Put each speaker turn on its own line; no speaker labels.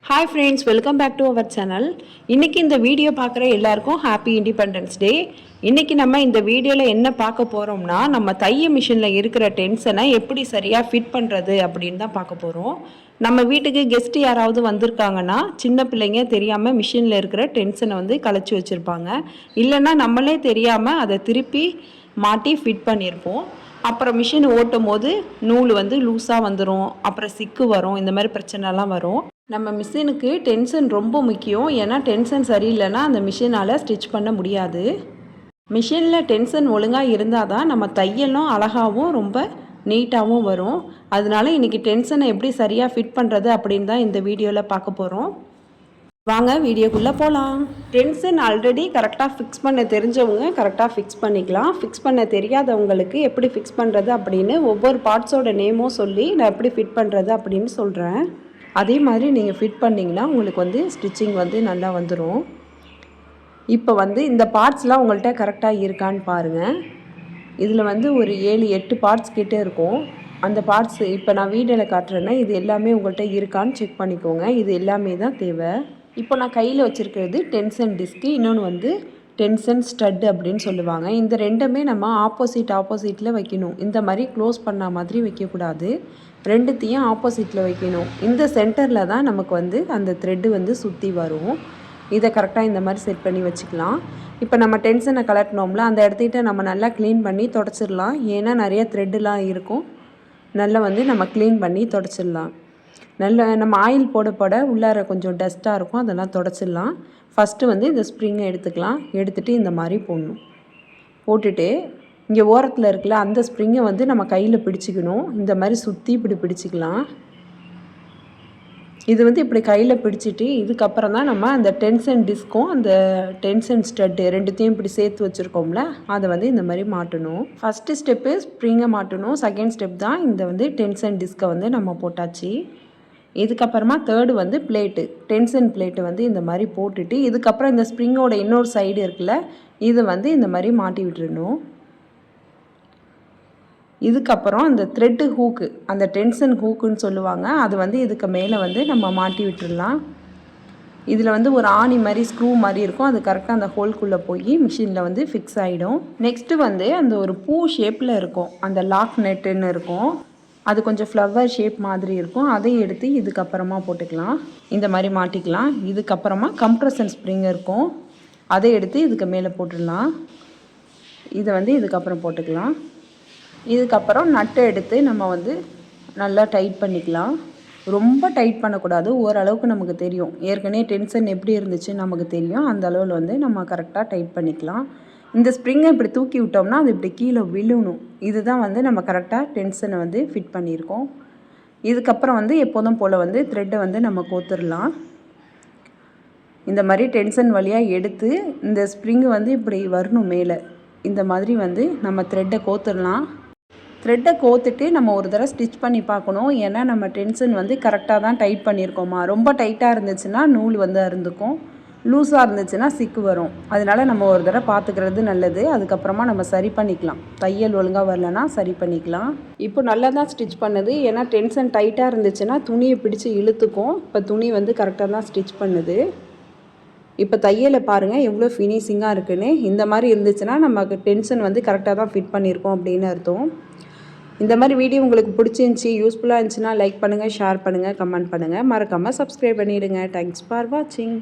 Hi friends, welcome back to our channel. இன்றைக்கி இந்த video பார்க்குற எல்லாருக்கும் ஹாப்பி இண்டிபெண்டன்ஸ் டே. இன்றைக்கி நம்ம இந்த வீடியோவில் என்ன பார்க்க போகிறோம்னா, நம்ம தைய மிஷினில் இருக்கிற டென்ஷனை எப்படி சரியாக ஃபிட் பண்ணுறது அப்படின்னு தான் பார்க்க போகிறோம். நம்ம வீட்டுக்கு கெஸ்ட்டு யாராவது வந்திருக்காங்கன்னா, சின்ன பிள்ளைங்க தெரியாமல் மிஷினில் இருக்கிற டென்ஷனை வந்து கலைச்சி வச்சுருப்பாங்க. இல்லைன்னா நம்மளே தெரியாமல் அதை திருப்பி மாட்டி ஃபிட் பண்ணியிருப்போம். அப்புறம் மிஷின் ஓட்டும் போது நூல் வந்து லூஸாக வந்துடும், அப்புறம் சிக்கு வரும், இந்த மாதிரி பிரச்சனைலாம் வரும். நம்ம மிஷினுக்கு டென்ஷன் ரொம்ப முக்கியம். ஏன்னா டென்ஷன் சரியில்லைன்னா அந்த மிஷினால் ஸ்டிச் பண்ண முடியாது. மிஷினில் டென்ஷன் ஒழுங்காக இருந்தால் தான் நம்ம தையலும் அழகாகவும் ரொம்ப நீட்டாகவும் வரும். அதனால இன்றைக்கி டென்ஷனை எப்படி சரியாக ஃபிட் பண்ணுறது அப்படின்னு தான் இந்த வீடியோவில் பார்க்க போகிறோம். வாங்க வீடியோக்குள்ளே போகலாம். டென்ஷன் ஆல்ரெடி கரெக்டாக ஃபிக்ஸ் பண்ண தெரிஞ்சவங்க கரெக்டாக ஃபிக்ஸ் பண்ணிக்கலாம். ஃபிக்ஸ் பண்ண தெரியாதவங்களுக்கு எப்படி ஃபிக்ஸ் பண்ணுறது அப்படின்னு ஒவ்வொரு பார்ட்ஸோட நேமும் சொல்லி நான் எப்படி ஃபிட் பண்ணுறது அப்படின்னு சொல்கிறேன். அதே மாதிரி நீங்கள் ஃபிட் பண்ணிங்கன்னா உங்களுக்கு வந்து ஸ்டிச்சிங் வந்து நல்லா வந்துடும். இப்போ வந்து இந்த பார்ட்ஸ்லாம் உங்கள்கிட்ட கரெக்டாக இருக்கான்னு பாருங்கள். இதில் வந்து ஒரு 7-8 பார்ட்ஸ் கிட்டே இருக்கும். அந்த பார்ட்ஸ் இப்போ நான் வீடியோவில் காட்டுறேன்னா இது எல்லாமே உங்கள்கிட்ட இருக்கான்னு செக் பண்ணிக்கோங்க. இது எல்லாமே தான் தேவை. இப்போ நான் கையில் வச்சுருக்கிறது டென்ஷன் டிஸ்க்கு, இன்னொன்று வந்து டென்ஷன் ஸ்டட் அப்படின்னு சொல்லுவாங்க. இந்த ரெண்டுமே நம்ம ஆப்போசிட்டில் வைக்கணும். இந்த மாதிரி க்ளோஸ் பண்ண மாதிரி வைக்கக்கூடாது. ரெண்டுத்தையும் ஆப்போசிட்டில் வைக்கணும். இந்த சென்டரில் தான் நமக்கு வந்து அந்த த்ரெட்டு வந்து சுற்றி வரும். இதை கரெக்டாக இந்த மாதிரி செட் பண்ணி வச்சுக்கலாம். இப்போ நம்ம டென்ஷனை கலட்டினோம்ல, அந்த இடத்துக்கிட்ட நம்ம நல்லா க்ளீன் பண்ணி தொடச்சிடலாம். ஏன்னா நிறைய த்ரெட்டுலாம் இருக்கும். நல்லா வந்து நம்ம க்ளீன் பண்ணி தொடச்சிடலாம். நல்லா நம்ம ஆயில் போட உள்ளார கொஞ்சம் டஸ்ட்டாக இருக்கும், அதெல்லாம் தொடச்சிடலாம். ஃபஸ்ட்டு வந்து இந்த ஸ்ப்ரிங்கை எடுத்துக்கலாம். எடுத்துகிட்டு இந்த மாதிரி போடணும். போட்டுட்டு இங்கே ஓரத்தில் இருக்குல்ல அந்த ஸ்ப்ரிங்கை வந்து நம்ம கையில் பிடிச்சிக்கணும். இந்த மாதிரி சுற்றி இப்படி பிடிச்சிக்கலாம். இது வந்து இப்படி கையில் பிடிச்சிட்டு இதுக்கப்புறம் தான் நம்ம அந்த டென்ஷன் டிஸ்க்கும் அந்த டென்ஷன் ஸ்டட்டு ரெண்டுத்தையும் இப்படி சேர்த்து வச்சுருக்கோம்ல, அதை வந்து இந்த மாதிரி மாட்டணும். ஃபஸ்ட்டு ஸ்டெப்பு ஸ்ப்ரிங்கை மாட்டணும். செகண்ட் ஸ்டெப் தான் இந்த வந்து டென்ஷன் டிஸ்க்கை வந்து நம்ம போட்டாச்சு. இதுக்கப்புறமா தேர்டு வந்து பிளேட்டு, டென்ஷன் பிளேட்டு வந்து இந்த மாதிரி போட்டுட்டு இதுக்கப்புறம் இந்த ஸ்ப்ரிங்கோட இன்னொரு சைடு இருக்குல்ல, இதை வந்து இந்த மாதிரி மாட்டி விட்டுறணும். இதுக்கப்புறம் அந்த த்ரெட்டு ஹூக்கு, அந்த டென்ஷன் ஹூக்குன்னு சொல்லுவாங்க, அது வந்து இதுக்கு மேலே வந்து நம்ம மாட்டி விட்டுடலாம். இதில் வந்து ஒரு ஆணி மாதிரி ஸ்க்ரூ மாதிரி இருக்கும். அது கரெக்டாக அந்த ஹோல்குள்ளே போய் மிஷினில் வந்து ஃபிக்ஸ் ஆகிடும். நெக்ஸ்ட்டு வந்து அந்த ஒரு பூ ஷேப்பில் இருக்கும், அந்த லாக் நெட்டுன்னு இருக்கும். அது கொஞ்சம் ஃப்ளவர் ஷேப் மாதிரி இருக்கும். அதையும் எடுத்து இதுக்கப்புறமா போட்டுக்கலாம். இந்த மாதிரி மாட்டிக்கலாம். இதுக்கப்புறமா கம்ப்ரஷன் ஸ்ப்ரிங் இருக்கும், அதை எடுத்து இதுக்கு மேலே போட்டுடலாம். இதை வந்து இதுக்கப்புறம் போட்டுக்கலாம். இதுக்கப்புறம் நட்டை எடுத்து நம்ம வந்து நல்லா டைட் பண்ணிக்கலாம். ரொம்ப டைட் பண்ணக்கூடாது. ஓரளவுக்கு நமக்கு தெரியும், ஏற்கனவே டென்ஷன் எப்படி இருந்துச்சுன்னு நமக்கு தெரியும். அந்த அளவில் வந்து நம்ம கரெக்டாக டைட் பண்ணிக்கலாம். இந்த ஸ்ப்ரிங்கை இப்படி தூக்கி விட்டோம்னா அது இப்படி கீழே விழுணும். இதுதான் வந்து நம்ம கரெக்டாக டென்ஷனை வந்து ஃபிட் பண்ணியிருக்கோம். இதுக்கப்புறம் வந்து எப்போதும் போல் வந்து த்ரெட்டை வந்து நம்ம கோத்துடலாம். இந்த மாதிரி டென்ஷன் வழியாக எடுத்து இந்த ஸ்ப்ரிங்கு வந்து இப்படி வரணும் மேலே. இந்த மாதிரி வந்து நம்ம த்ரெட்டை கோத்துடலாம். த்ரெட்டை கோத்துட்டு நம்ம ஒரு தடவை ஸ்டிச் பண்ணி பார்க்கணும். ஏன்னா நம்ம டென்ஷன் வந்து கரெக்டாக தான் டைட் பண்ணியிருக்கோமா. ரொம்ப டைட்டாக இருந்துச்சுன்னா நூல் வந்து அறுந்துக்கும், லூஸாக இருந்துச்சுன்னா சிக்கு வரும். அதனால் நம்ம ஒரு தடவை பார்த்துக்கிறது நல்லது. அதுக்கப்புறமா நம்ம சரி பண்ணிக்கலாம். தையல் ஒழுங்காக வரலன்னா சரி பண்ணிக்கலாம். இப்போ நல்லா தான் ஸ்டிச் பண்ணுது. ஏன்னா டென்ஷன் டைட்டாக இருந்துச்சுன்னா துணியை பிடிச்சி இழுத்துக்கும். இப்போ துணி வந்து கரெக்டாக தான் ஸ்டிச் பண்ணுது. இப்போ தையலை பாருங்கள் எவ்வளோ ஃபினிஷிங்காக இருக்குன்னு. இந்த மாதிரி இருந்துச்சுன்னா நமக்கு டென்ஷன் வந்து கரெக்டாக தான் ஃபிட் பண்ணியிருக்கோம் அப்படின்னு அர்த்தம். இந்த மாதிரி வீடியோ உங்களுக்கு பிடிச்சிருந்துச்சி, யூஸ்ஃபுல்லாக இருந்துச்சுன்னா லைக் பண்ணுங்கள், ஷேர் பண்ணுங்கள், கமெண்ட் பண்ணுங்கள். மறக்காமல் சப்ஸ்கிரைப் பண்ணிவிடுங்க. தேங்க்ஸ் ஃபார் வாட்சிங்.